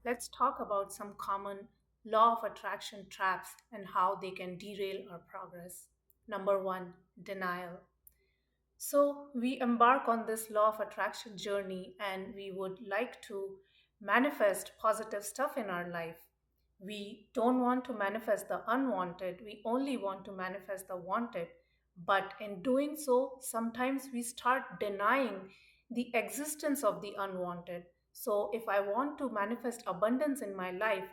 let's talk about some common law of attraction traps and how they can derail our progress. Number one, denial. So, we embark on this law of attraction journey and we would like to manifest positive stuff in our life. We don't want to manifest the unwanted, we only want to manifest the wanted. But in doing so, sometimes we start denying the existence of the unwanted. So, if I want to manifest abundance in my life,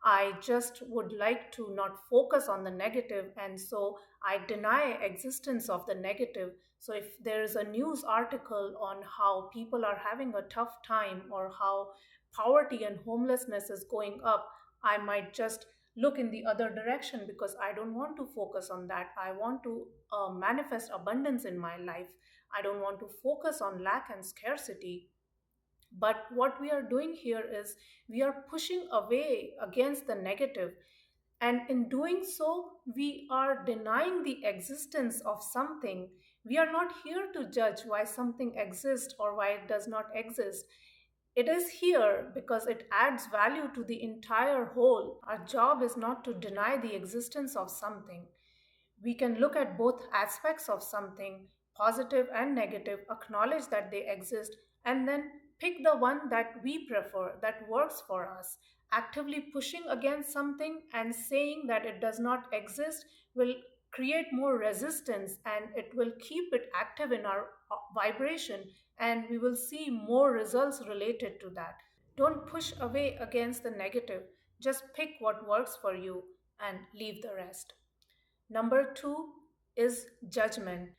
I just would like to not focus on the negative, and so I deny existence of the negative. So if there is a news article on how people are having a tough time or how poverty and homelessness is going up, I might just look in the other direction because I don't want to focus on that. I want to manifest abundance in my life. I don't want to focus on lack and scarcity. But what we are doing here is we are pushing away against the negative, and in doing so, we are denying the existence of something. We are not here to judge why something exists or why it does not exist. It is here because it adds value to the entire whole. Our job is not to deny the existence of something. We can look at both aspects of something, positive and negative, acknowledge that they exist, and then pick the one that we prefer, that works for us. Actively pushing against something and saying that it does not exist will create more resistance and it will keep it active in our vibration, and we will see more results related to that. Don't push away against the negative, just pick what works for you and leave the rest. Number two is judgment.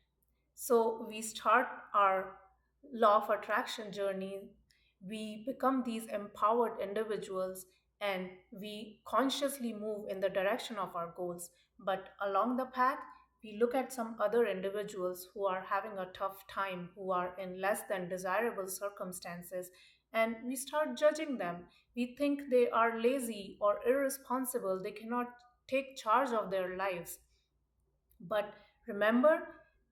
So we start our law of attraction journey. We become these empowered individuals and we consciously move in the direction of our goals. But along the path, we look at some other individuals who are having a tough time, who are in less than desirable circumstances, and we start judging them. We think they are lazy or irresponsible, they cannot take charge of their lives. But remember,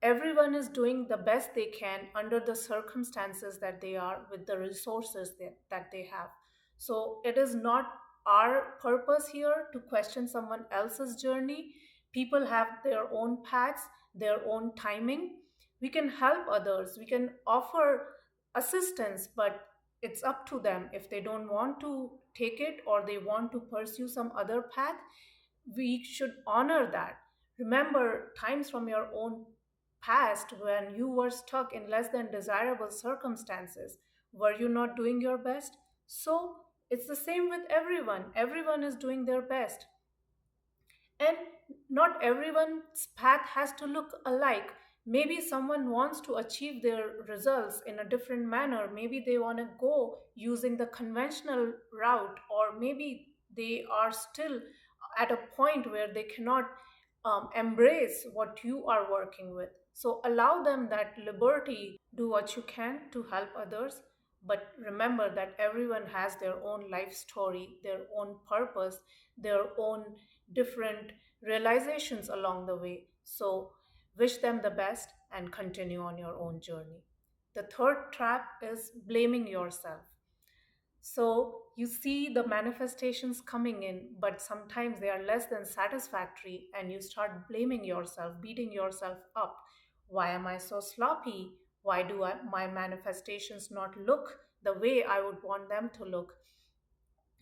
everyone is doing the best they can under the circumstances that they are with the resources that they have. So it is not our purpose here to question someone else's journey. People have their own paths, their own timing. We can help others, we can offer assistance, but it's up to them. If they don't want to take it or they want to pursue some other path, we should honor that. Remember times from your own past when you were stuck in less than desirable circumstances. Were you not doing your best? So it's the same with everyone. Everyone is doing their best. And not everyone's path has to look alike. Maybe someone wants to achieve their results in a different manner. Maybe they want to go using the conventional route, or maybe they are still at a point where they cannot embrace what you are working with. So allow them that liberty, do what you can to help others. But remember that everyone has their own life story, their own purpose, their own different realizations along the way. So wish them the best and continue on your own journey. The third trap is blaming yourself. So you see the manifestations coming in, but sometimes they are less than satisfactory, and you start blaming yourself, beating yourself up. Why am I so sloppy? Why do my manifestations not look the way I would want them to look?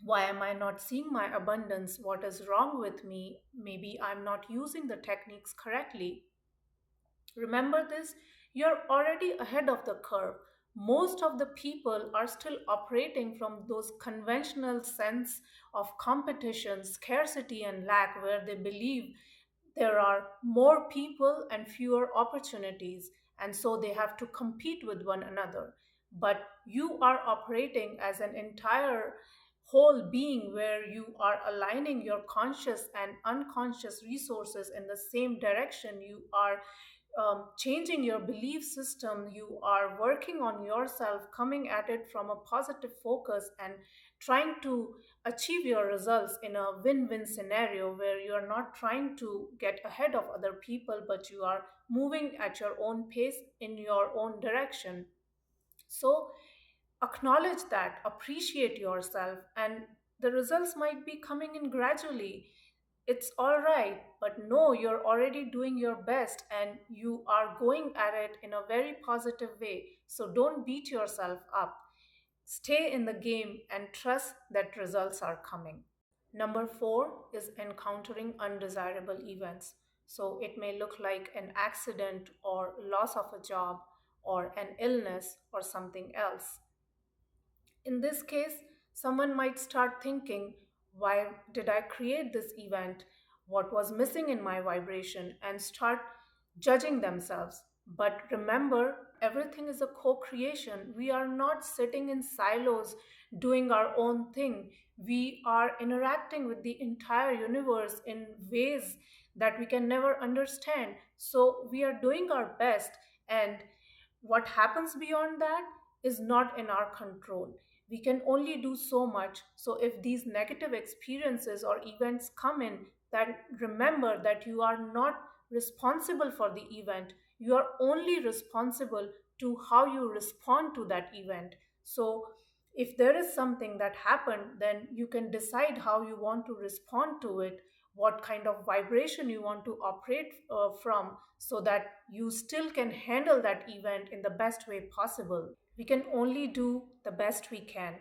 Why am I not seeing my abundance? What is wrong with me? Maybe I'm not using the techniques correctly. Remember this, you're already ahead of the curve. Most of the people are still operating from those conventional sense of competition, scarcity, and lack, where they believe there are more people and fewer opportunities, and so they have to compete with one another. But you are operating as an entire whole being where you are aligning your conscious and unconscious resources in the same direction. You are changing your belief system, you are working on yourself, coming at it from a positive focus, and trying to achieve your results in a win win scenario where you are not trying to get ahead of other people, but you are moving at your own pace in your own direction. So, acknowledge that, appreciate yourself, and The results might be coming in gradually. It's all right, but no, you're already doing your best and you are going at it in a very positive way. So don't beat yourself up. Stay in the game and trust that results are coming. Number four is encountering undesirable events. So it may look like an accident or loss of a job or an illness or something else. In this case, someone might start thinking, why did I create this event? What was missing in my vibration? And start judging themselves. But remember, everything is a co creation. We are not sitting in silos doing our own thing. We are interacting with the entire universe in ways that we can never understand. So we are doing our best, and what happens beyond that is not in our control. We can only do so much. So if these negative experiences or events come in, then remember that you are not responsible for the event. You are only responsible to how you respond to that event. So if there is something that happened, then you can decide how you want to respond to it, what kind of vibration you want to operate from, so that you still can handle that event in the best way possible. We can only do the best we can.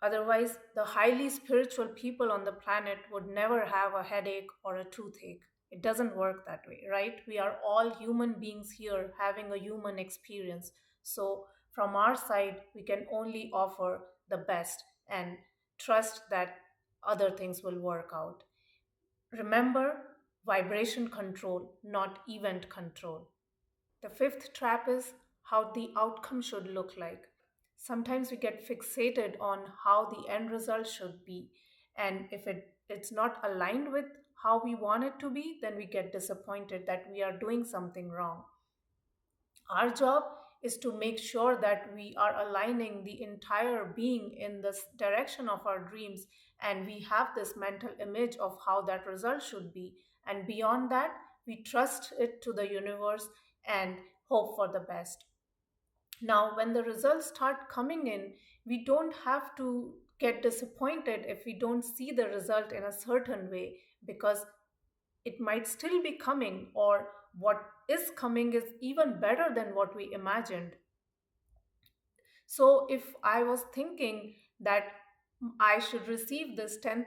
Otherwise, the highly spiritual people on the planet would never have a headache or a toothache. It doesn't work that way, right? We are all human beings here having a human experience. So, from our side, we can only offer the best and trust that other things will work out. Remember, vibration control, not event control. The fifth trap is how the outcome should look like. Sometimes we get fixated on how the end result should be, and if it's not aligned with how we want it to be, then we get disappointed that we are doing something wrong. Our job is to make sure that we are aligning the entire being in this direction of our dreams, and we have this mental image of how that result should be. And beyond that, we trust it to the universe and hope for the best. Now, when the results start coming in, we don't have to get disappointed if we don't see the result in a certain way, because it might still be coming, or what is coming is even better than what we imagined. So if I was thinking that I should receive this $10,000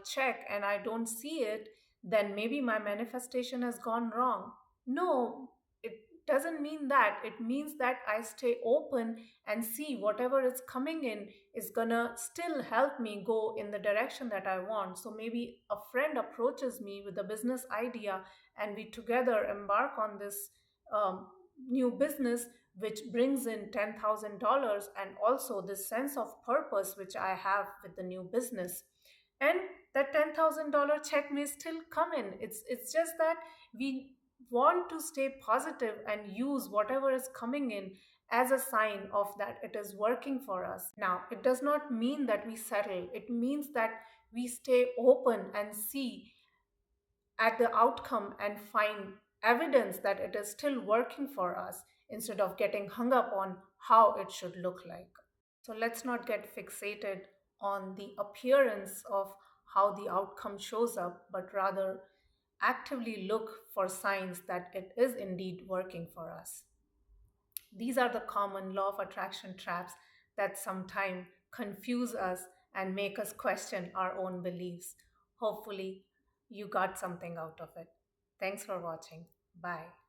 check and I don't see it, then maybe my manifestation has gone wrong. No, it doesn't mean that. It means that I stay open and see whatever is coming in is gonna still help me go in the direction that I want. So maybe a friend approaches me with a business idea and we together embark on this um, new business, which brings in $10,000, and also this sense of purpose which I have with the new business. And that $10,000 check may still come in. It's just that we want to stay positive and use whatever is coming in as a sign of that it is working for us. Now, it does not mean that we settle. It means that we stay open and see at the outcome and find evidence that it is still working for us, instead of getting hung up on how it should look like. So let's not get fixated on the appearance of how the outcome shows up, but rather actively look for signs that it is indeed working for us. These are the common law of attraction traps that sometimes confuse us and make us question our own beliefs. Hopefully, you got something out of it. Thanks for watching. Bye.